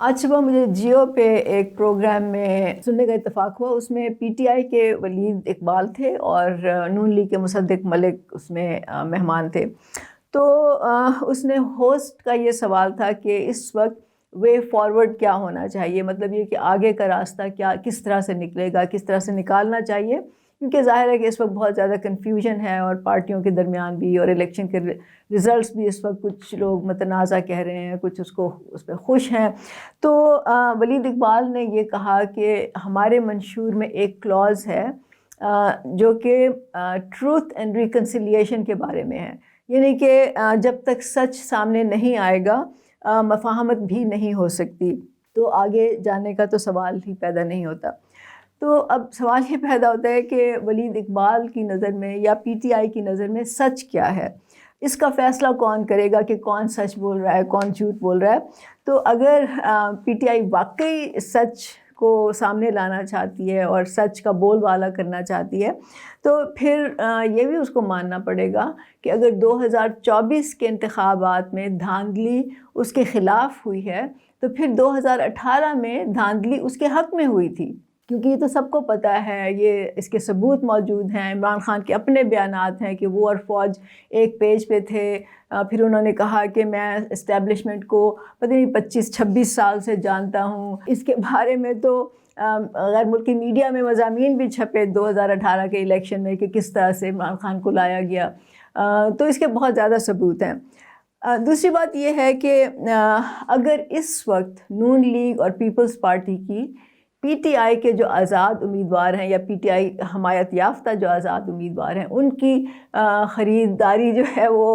آج صبح مجھے جیو پہ ایک پروگرام میں سننے کا اتفاق ہوا. اس میں پی ٹی آئی کے ولید اقبال تھے اور نون لیگ کے مصدق ملک اس میں مہمان تھے. تو اس نے ہوسٹ کا یہ سوال تھا کہ اس وقت وے فارورڈ کیا ہونا چاہیے، مطلب یہ کہ آگے کا راستہ کس طرح سے نکلے گا، کس طرح سے نکالنا چاہیے، کیونکہ ظاہر ہے کہ اس وقت بہت زیادہ کنفیوژن ہے اور پارٹیوں کے درمیان بھی، اور الیکشن کے ریزلٹس بھی اس وقت کچھ لوگ متنازع کہہ رہے ہیں، کچھ اس پہ خوش ہیں. تو ولید اقبال نے یہ کہا کہ ہمارے منشور میں ایک کلوز ہے جو کہ ٹروتھ اینڈ ریکنسیلیشن کے بارے میں ہے، یعنی کہ جب تک سچ سامنے نہیں آئے گا مفاہمت بھی نہیں ہو سکتی، تو آگے جانے کا تو سوال ہی پیدا نہیں ہوتا. تو اب سوال یہ پیدا ہوتا ہے کہ ولید اقبال کی نظر میں یا پی ٹی آئی کی نظر میں سچ کیا ہے، اس کا فیصلہ کون کرے گا کہ کون سچ بول رہا ہے کون جھوٹ بول رہا ہے. تو اگر پی ٹی آئی واقعی سچ کو سامنے لانا چاہتی ہے اور سچ کا بول بالا کرنا چاہتی ہے، تو پھر یہ بھی اس کو ماننا پڑے گا کہ اگر 2024 کے انتخابات میں دھاندلی اس کے خلاف ہوئی ہے تو پھر 2018 میں دھاندلی اس کے حق میں ہوئی تھی، کیونکہ یہ تو سب کو پتہ ہے، یہ اس کے ثبوت موجود ہیں. عمران خان کے اپنے بیانات ہیں کہ وہ اور فوج ایک پیج پہ تھے. پھر انہوں نے کہا کہ میں اسٹیبلشمنٹ کو پتہ نہیں 25-26 سال سے جانتا ہوں. اس کے بارے میں تو غیر ملکی میڈیا میں مضامین بھی چھپے 2018 کے الیکشن میں کہ کس طرح سے عمران خان کو لایا گیا. تو اس کے بہت زیادہ ثبوت ہیں. دوسری بات یہ ہے کہ اگر اس وقت نون لیگ اور پیپلز پارٹی کی پی ٹی آئی کے جو آزاد امیدوار ہیں یا پی ٹی آئی حمایت یافتہ جو آزاد امیدوار ہیں ان کی خریداری جو ہے وہ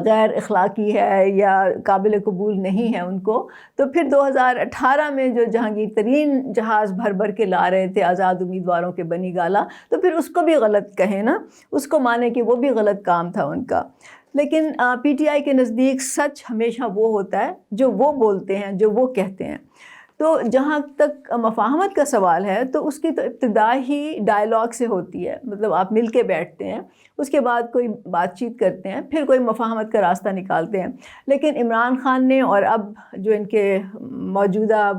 غیر اخلاقی ہے یا قابل قبول نہیں ہے ان کو، تو پھر 2018 میں جو جہانگیر ترین جہاز بھر بھر کے لا رہے تھے آزاد امیدواروں کے بنی گالا، تو پھر اس کو بھی غلط کہیں نا، اس کو مانے کہ وہ بھی غلط کام تھا ان کا. لیکن پی ٹی آئی کے نزدیک سچ ہمیشہ وہ ہوتا ہے جو وہ بولتے ہیں، جو وہ کہتے ہیں. تو جہاں تک مفاہمت کا سوال ہے تو اس کی تو ابتدا ہی ڈائلاگ سے ہوتی ہے، مطلب آپ مل کے بیٹھتے ہیں، اس کے بعد کوئی بات چیت کرتے ہیں، پھر کوئی مفاہمت کا راستہ نکالتے ہیں. لیکن عمران خان نے اور اب جو ان کے موجودہ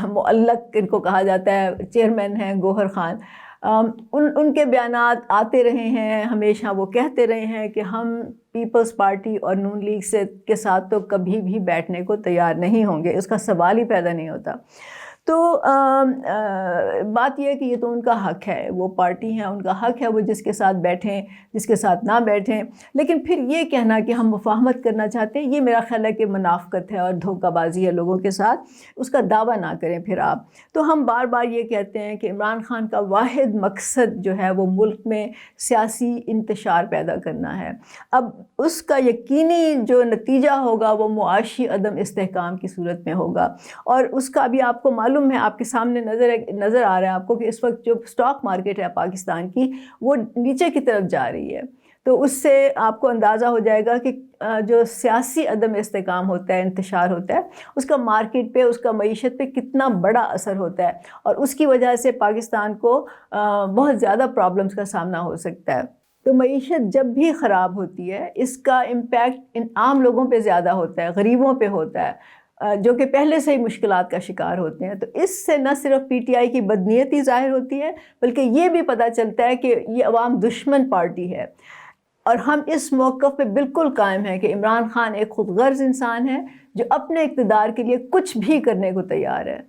معلق ان کو کہا جاتا ہے چیئرمین ہیں گوہر خان، ان کے بیانات آتے رہے ہیں، ہمیشہ وہ کہتے رہے ہیں کہ ہم پیپلز پارٹی اور نون لیگ کے ساتھ تو کبھی بھی بیٹھنے کو تیار نہیں ہوں گے، اس کا سوال ہی پیدا نہیں ہوتا. تو بات یہ ہے کہ یہ تو ان کا حق ہے، وہ پارٹی ہیں، ان کا حق ہے وہ جس کے ساتھ بیٹھیں جس کے ساتھ نہ بیٹھیں. لیکن پھر یہ کہنا کہ ہم مفاہمت کرنا چاہتے ہیں، یہ میرا خیال ہے کہ منافقت ہے اور دھوکہ بازی ہے لوگوں کے ساتھ، اس کا دعویٰ نہ کریں پھر آپ. تو ہم بار بار یہ کہتے ہیں کہ عمران خان کا واحد مقصد جو ہے وہ ملک میں سیاسی انتشار پیدا کرنا ہے. اب اس کا یقینی جو نتیجہ ہوگا وہ معاشی عدم استحکام کی صورت میں ہوگا، اور اس کا بھی آپ کو معلوم ہے، آپ کے سامنے نظر آ رہا ہے آپ کو کہ اس وقت جو سٹاک مارکیٹ ہے پاکستان کی وہ نیچے کی طرف جا رہی ہے. تو اس سے آپ کو اندازہ ہو جائے گا کہ جو سیاسی عدم استحکام ہوتا ہے، انتشار ہوتا ہے، اس کا مارکیٹ پہ، اس کا معیشت پہ کتنا بڑا اثر ہوتا ہے، اور اس کی وجہ سے پاکستان کو بہت زیادہ پرابلمز کا سامنا ہو سکتا ہے. تو معیشت جب بھی خراب ہوتی ہے اس کا امپیکٹ ان عام لوگوں پہ زیادہ ہوتا ہے، غریبوں پہ ہوتا ہے، جو کہ پہلے سے ہی مشکلات کا شکار ہوتے ہیں. تو اس سے نہ صرف پی ٹی آئی کی بدنیتی ظاہر ہوتی ہے بلکہ یہ بھی پتہ چلتا ہے کہ یہ عوام دشمن پارٹی ہے. اور ہم اس موقف پہ بالکل قائم ہیں کہ عمران خان ایک خود غرض انسان ہے جو اپنے اقتدار کے لیے کچھ بھی کرنے کو تیار ہے.